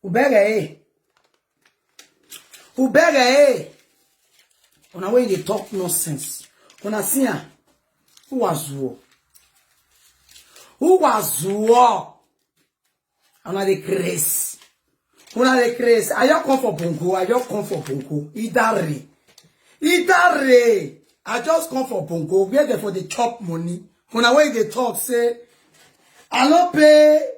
Ubege. Ubege. On a way they talk nonsense. On a singer. Who was war? Who was war? On a the grace. On a the grace. I don't come for Bongo. I don't come for Bongo. Idare. I just come for Bongo. We're there for the chop money. On a way they talk, say, I don't pay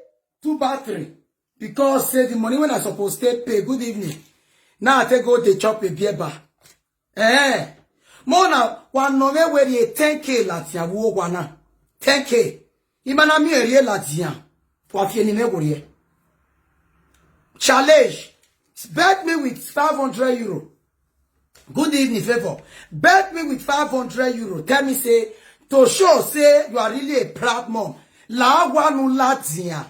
2 battery. Because say the money when I supposed to pay. Good evening. Now I take go to chop a beer bar. Mona, one no where the 10K latia wo wana. 10K. Imana mi eri latia. For fieni me wori. Challenge. Bet me with 500 euro. Good evening, favor. Bet me with 500 euro. Tell me say to show say you are really a proud mom. La wanu latia.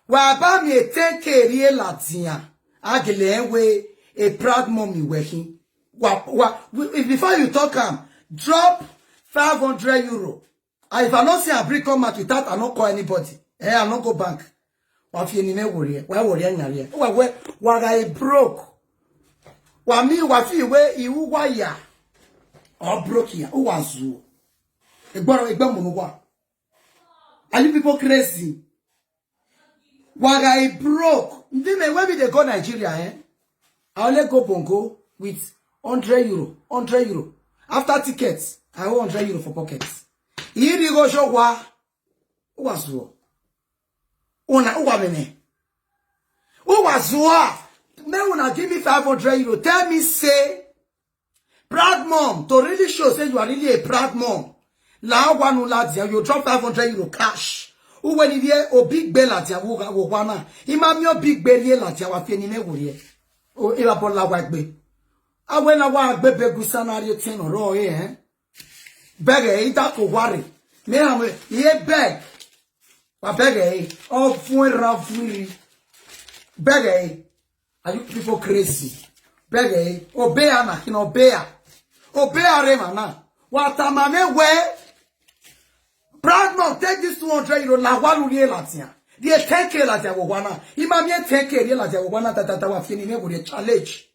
Wa ba mi 10K rie latia. Agile we a proud mom you working. Before you talk, drop 500 euro. If I don't see a brick come out with that, I don't call anybody. I don't go bank. Why I broke? Why me? Where you wire? Or broke here? Who was you? Are you people crazy? Why I broke? When we they go Nigeria, I only go Bongo with 100 euro, 100 euro. After tickets, I want 100 euro for pockets. Here you go, show wa. Who was who? Who was who? Now when I give me 500 euro, tell me say, proud mom, to really show say you are really a proud mom. La one lads, you drop 500 euro cash. Who when you o big bell at ya wo wana. Imam your big bell here at ya wa fieni me wo ye. O ila bola wa gbe. I went a while, baby, Gusanario ten or raw, Beggar, that could worry. Me, I'm ye beg. But beggar, oh, for rough, beggar, are you people crazy? Beggar, obey, Anna, you know, bear. Obey, Remana. What am I where? Brad, no, take this 200 euro, la one real Latia. The 10K Latia, Wana. Imam 10K Latia, Wana, that I was feeling with a challenge.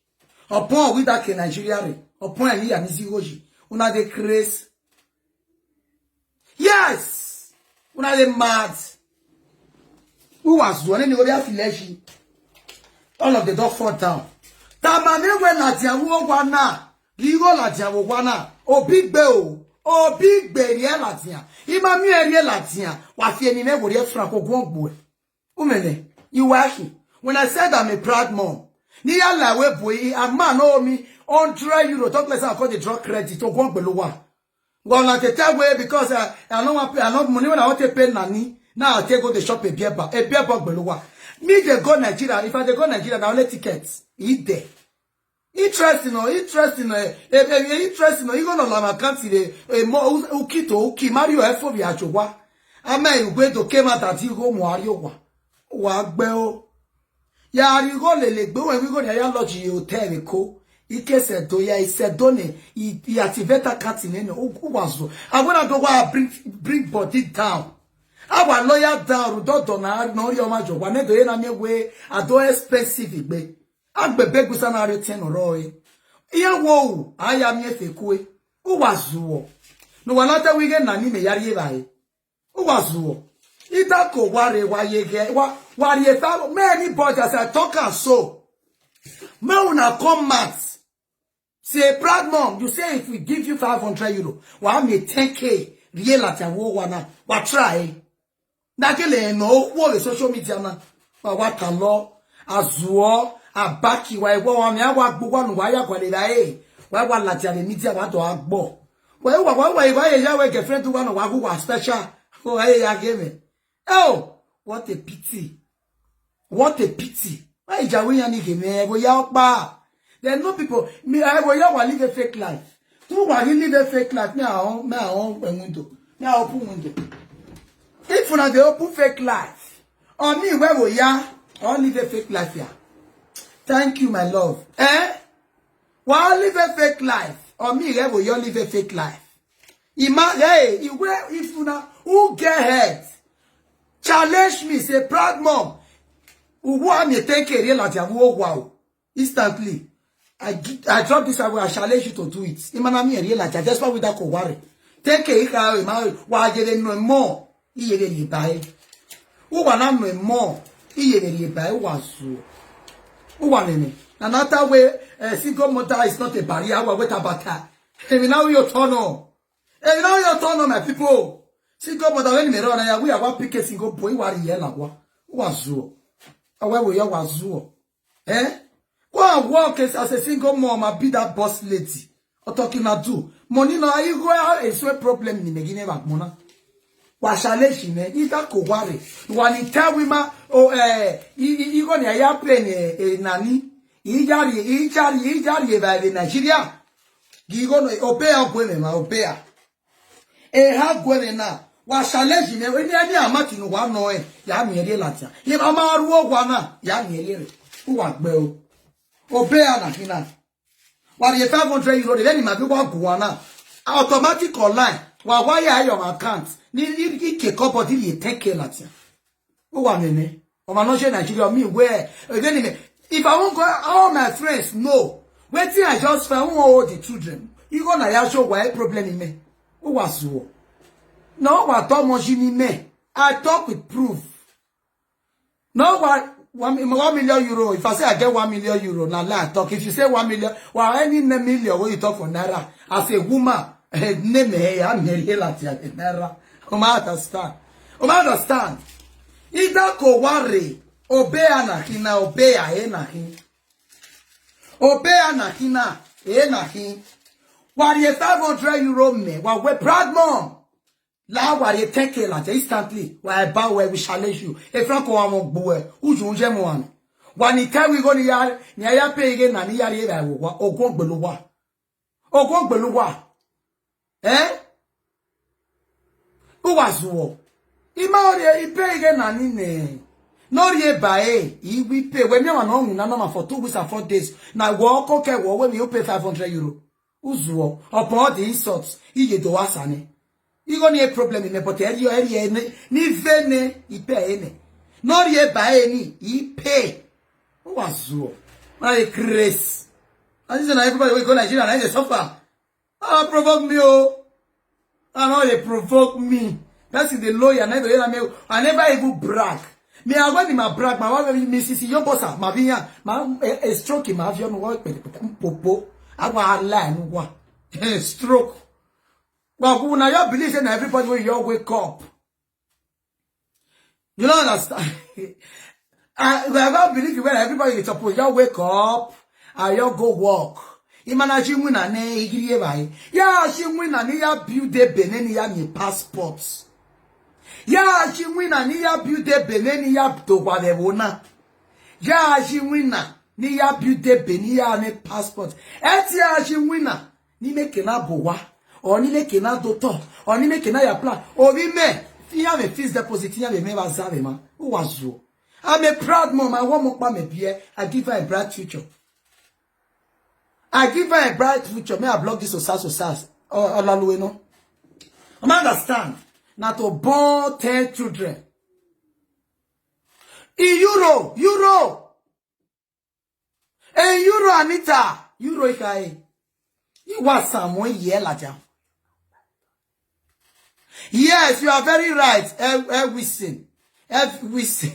Upon we that in Nigeria, upon here and Zigoji, una de craze. Yes, una de mad. Who was one anybody have all of the dog fall down. Tamane when Latia wana, Ligo Latia wana, o big bell, o big bear Latia. Imami area Latia, wafi any me would Franco Gwongboy. Umene, you washi. When I said I'm a proud mom. Ni ala we boy a man owe me 100 euro. Talk less I call the drug credit to go below one. Well, not the tell way because I don't want pay enough money when I want to pay nanny. Now I take go the shop a beer bag below one. Me they go Nigeria. If I they go Nigeria, now let tickets. Eat there. Interesting. You gonna lama can't see the more ukito Mario F via Jowa. I may go to came out at you go Mario. Wagbeo. Ya you go lele gbe when we go there ya lodge hotel ko ike se do ya ise done I activate cat in who was I wanna go bring body down our lawyer down do na no your majo wa ne do na me we ado expensive gbe agbebe gusa na re ten ro e iya wo aya mi efe ku e who was wo no wa lata we get nani me yari bai who was wo ida ko ware wa ye ge wa worry about many borders I talk and so. Me una come mat. Say proud mom, you say if we give you 500 euro, wa me 10K real at your wana. Wa try. Nakele no wo the social media na. What a law azuo abaki wa me awa gbogbo nu wa ya kwale da wa lati the media wa to agbo. Wa ya we girlfriend to one wa go wa special. Oh ya give me. Oh, what a pity. What a pity. Why is Jawi and Nike? There are no people. Me, I will live a fake life. Who will live a fake life? Now, window. Now, open window. If una dey open fake life, on me where we are, I live a fake life here. Thank you, my love. Why live a fake life? On me where we live a fake life. Hey, if una who get head, challenge me, say proud mom. Uwa me take a real at wow. Instantly. I drop this away, I challenge you to do it. Imanami and real at just with that worry. Take a why you no more. Ye buy. Uwa na no more. Ye buy was so. Uwa nene. Another way, single mother is not a barrier. What about her? And now your turn on. And now your turn on, my people. Single mother, when me run, we are one pick a single boy. What yellow was so. Where we was so. Eh? Go and work as a single mom and be that boss lady. Or talking to do. Money no, you go out a sweat problem in the beginning of Mona. Washaleshi, ita ko worry. One tell women, oh, you gonna ya play a nanny. Ijari by the Nigeria. Gigo obey a women, obey. Ha women now. Washaleshi, when you are making one noise, Yami Latia. If I'm a wana, Yami, who want bell. Obey Anakina. While you 500 euro, then you might be one guana. Automatic online. Why are your account? Need to couple till you take care of it. Who want me? Or my notion Nigeria, me where? If I won't go, all my friends know. Wait till I just found all the children. You gonna show why problem in me? Who was so? No, what don't much in me. I talk with proof. No, what 1 million euro. If I say I get 1 million euro, now I talk. If you say 1 million, well, any million when you talk for naira, as a woman, name me, I'm here like naira. Understand? Understand? Ida ko worry. Obey anakina, obey enahin. Obey anakina, enahin. Wari 500 euro me, wa we proud mom. La wari take care like instantly. Wa ba we challenge you. E franco wa mo gbo e, uju nje mo an. Wani kai we go ni ya pay again na ni ya re wa ogun gbelu wa. Ogun gbelu wa. Who was wo? Ima ori pay again na ni ne. No ye buy, he we pay. When you are not for 2 weeks and 4 days. Now walk okay, when you pay 500 euro. Uzuo, upon the insults, he do asane. You gonna a problem in the potato area, ni vene, he pay any. No ye buy any, he pay. Who was Zuo? My grace. And this is everybody we go Nigeria and I suffer. Ah, provoke me, oh. I know they provoke me. That's the lawyer, I never even brag. Me I want my brag, my wife Mrs. Your boss, my via, my a stroke in my avion work, popo. I want line one stroke. Well, when I believe in everybody when you wake up. You don't understand. I don't believe when everybody is supposed you wake up and you go walk. Imagine when I ne yeah, she win and ya build a benenia me passports. Ya she win and ya build a benenia to whatever. Ya she winner ni ya build a benia ne passport. Etia she winner ni make na bowa or ni make na doctor or ni make na ya plan or we me you have a fixed deposit you have a member salary man. Who was you? I'm a proud mom. I want more me beer. I give her a bright future. I give her a bright future. May I block this or SAS or no? I understand. Now to born 10 children. In euro. In euro, Anita. Euro ikai. You want someone here like that? Yes, you are very right. Everything. I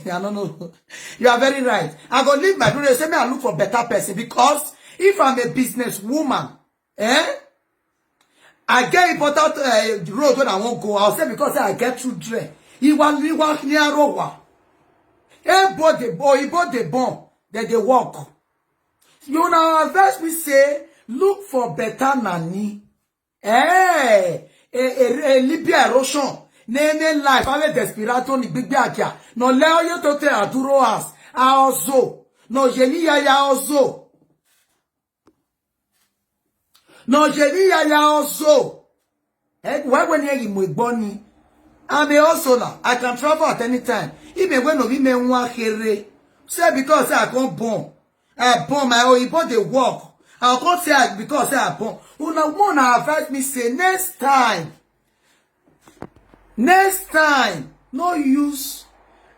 don't know. You are very right. I go leave my brother. Say me I look for better person because if I'm a business woman, I get important road when I won't go. I'll say because I get children. He want near Rowa. Everybody bought the bomb. Then they walk. You know, first we say look for better nanny. Libya erosion. Nene life, ale desperato ni bigbe akia. No leo yo tote aduro as. Aozo. No jeni ya ozo. No jeni ya ozo. Why when you mweboni? I'm also now. I can travel at any time. Even when no me nwa here. Say because I can't born. I born my own. But they work. I can't say because I born. Una wanna advise me say next time. Next time, no use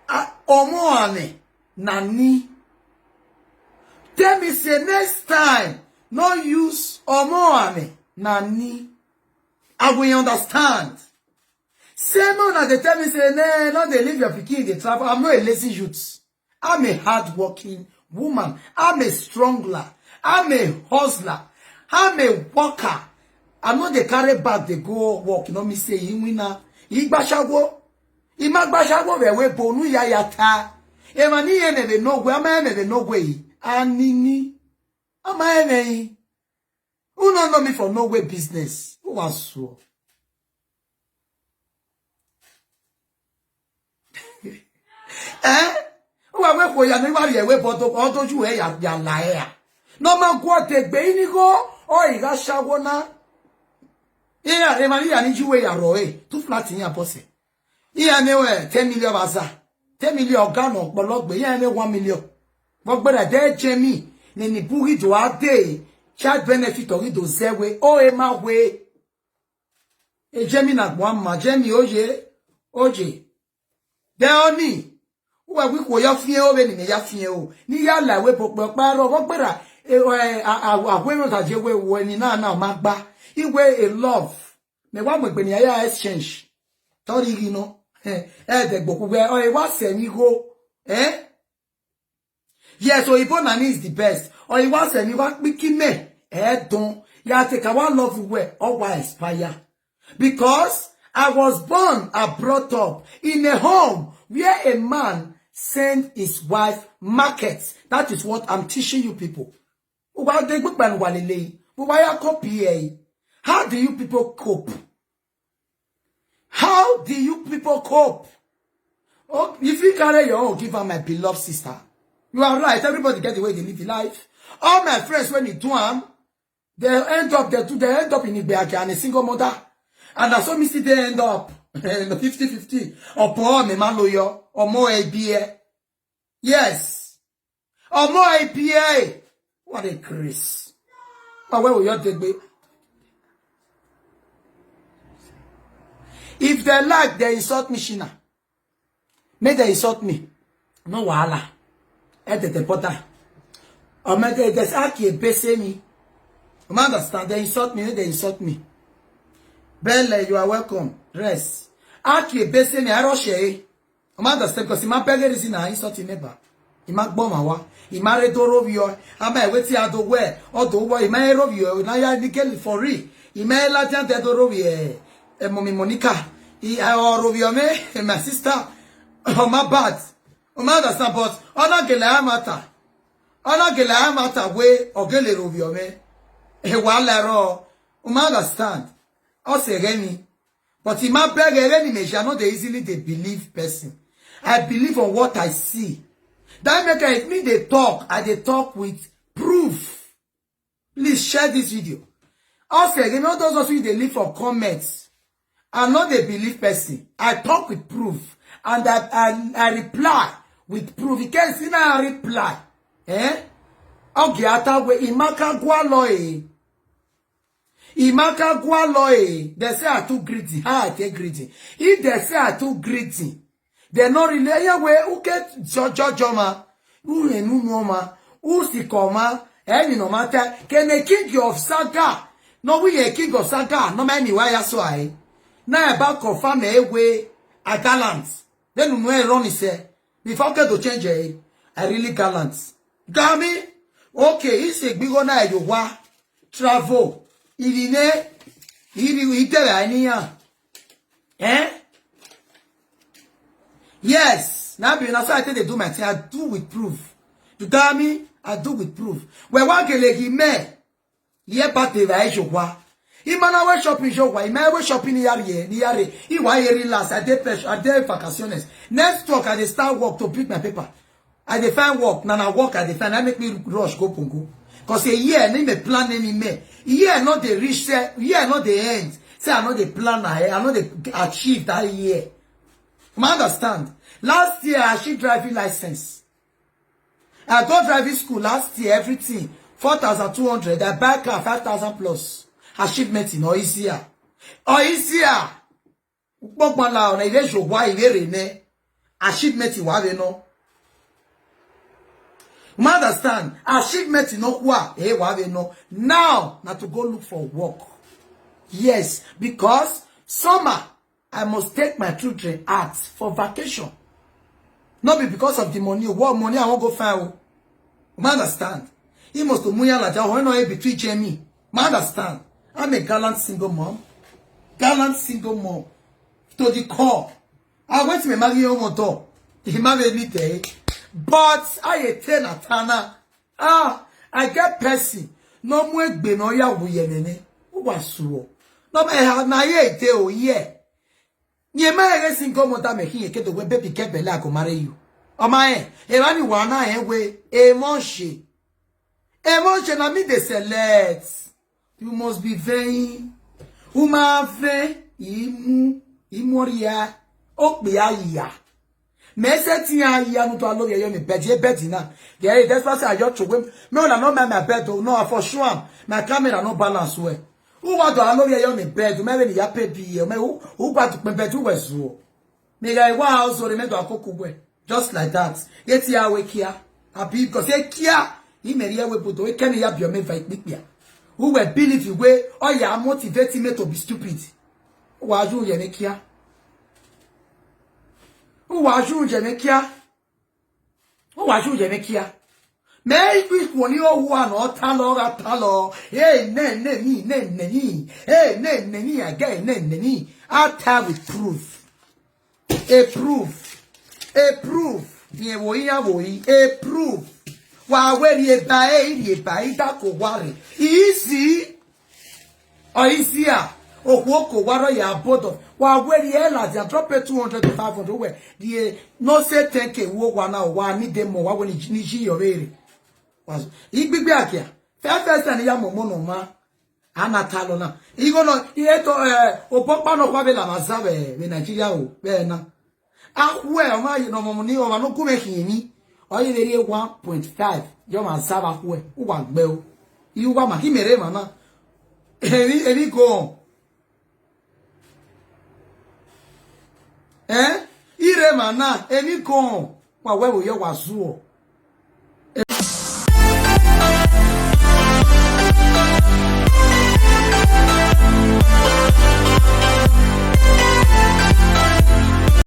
omoane. Nanny. Tell me say next time, no use omo Nanny. I will understand. Same one they tell me say, nah, no, they leave your pikin, they travel. I'm not a lazy youth. I'm a hard-working woman. I'm a strongler. I'm a hustler. I'm a worker. I'm not the carry bag, they go work. You know me say, you winner. Igbashago. Imagbashago, we bonu ya yata. Emani ene no way, ama ene no way. Anini. Ama ene. Who don't know me for no way business? Who was so? Eh? Who are we for ya never ye we but to you ya la no man go take be ni go o iga shago na. Iya emani ya ni juwe ya roe. Two flat in ya pose. Iya ne we 10 million baza. 10 million gano pologbe iya ne 1 million. Bogbera de jemi ni bugi do ade. Child benefit ori do zewe o e ma we. E jemi na gbo ma jemi oje. De oni uwa wi ko ya fie o be ni ya fie o. Ni ya la we popo paro bogbera agwe ta je we wo ni na ma gba. Iwe a love. Me wa mo gbe ni ya exchange. Tori ri no. De gboku we o e wa se ni go. Yes, so Ibo Nanny is the best. Or you want to say, you want me, don't. You take a one love way or why expire. Because I was born and brought up in a home where a man sent his wife markets. That is what I'm teaching you people. How do you people cope? How do you people cope? Oh, if you carry your own, give her my beloved sister. You are right. Everybody get the way they live life. All my friends, when they do them, they end up in Ibeaki and a single mother. And that's what me see they end up 50-50. Or poor me man lawyer, or more ABA. Yes. Or more ABA. What a grace. But where will you take me? If they like, they insult me, Shina. May they insult me. No wahala. The porter. Or may they just ask you a me. You understand? They insult me, they insult me. Belle, you are welcome. Rest. Ask you a me, I rush you. Understand? Because my beggar is in a insult neighbor. He might bomb our. He married Dorovio. I may wait here to wear. Or to wear. He may rob you. Now you nickel for real. He may let you to Dorovio. Mommy Monica. He or Rovio me, my sister. Oh, my bad. Understand? But other gele matter. Other gele matter way or gele Rovio me. Walero. Understand? I say Remy. But in my beg Remy me, shall not easily they believe person. I believe on what I see. That make it me they talk. I they talk with proof. Please share this video. I say you know those of you they leave for comments. I know they believe person. I talk with proof. And I reply with proof. You can see now I reply. Okay, atawe imaka gwaloe. Imaka gwaloe. They say I'm too greedy. How I take greedy? If they say I'm too greedy, they're not really way. Who get jojoma? Who enumoma? Who sikoma? Any no matter. Can a king of Saga? No, we a king of Saga. No man, why I saw I. Now about confirm a way a gallant. Then you know Ronnie say. Before I get to change I really gallant. Gami? Okay, it's a big one. You wa travel. Yes. Now that's why I tell they do my thing. I do with proof. You got me? I do with proof. When one can let him yeah, but they were show. Imana we shopping show. Imana we shopping niare. Iwa relax. I did vacaciones. Next talk I start work to pick my paper. I define work. Now I work I define. I make me rush go pungu. Cause a year me plan any me. Year not the reach say. Year not the end. Say I know the plan I know the achieve that year. You understand? Last year I achieved driving license. I got driving school last year. Everything 4,200. I buy car 5,000 plus. Achievement in Oisia. Oisia. Pokman la on ile jowa ile rene. Achievement wa be no. You understand? Achievement in no wa. No. Now, not to go look for work. Yes, because summer, I must take my children out for vacation. Not be because of the money. What money I won't go find. You understand? He must to muya la jaw no between Jamie. You understand? I'm a gallant single mom. Gallant single mom. To the core. I went to marry your motor. He married me there. But I attend a tana. I get person. No more be no ya wuyenene. Who was so? No me ha na ye te o ye. Nye ma single mother me here ke to we baby ke bele I go marry you. O ma e rani wana we emotion. Emotion na me dey select. You must be vain. Uma ve imoria okpe ya. Me se ti ya no to alo ye me bed na. Yeah, that's why I just to me na no my bed no for sure. My camera no balance well. Who want to alo ye me bed me we ya pay bi me who got to bed to weso. Me guy wa house or me to akoko we. Just like that. Get ya we kia. Abi because e kia he me ya we put we can ya bi o me fight bia. Who will believe you way or you are motivating me to be stupid? Who are you, Yenekia? Who are you, Yenekia? Who are you, Yenekia? May we one one or talo, hey, nenny, hey, nenny again, nenny. I'll tell with proof. A proof. A proof. Wa where ye buy that ko worry. Easy. Or easier. O woko waro ya bodo. Wa where ye la dia drop 200 to 500 where the no say 10k wo wana wa ni demo wa when ni ji yorere. Was igbigbe akia. First time ya momo no ma anatalo na. Igo no ieto opopa no kwa bela mazabe we Nigeria o be na. Ahwe o ma yi no momo ni o ma no kume hini. Oye deri 1.5 yo man saba kwe uwa gbe o iwa ma ki mere mama eri go ire mana eri go wa we yo wa su o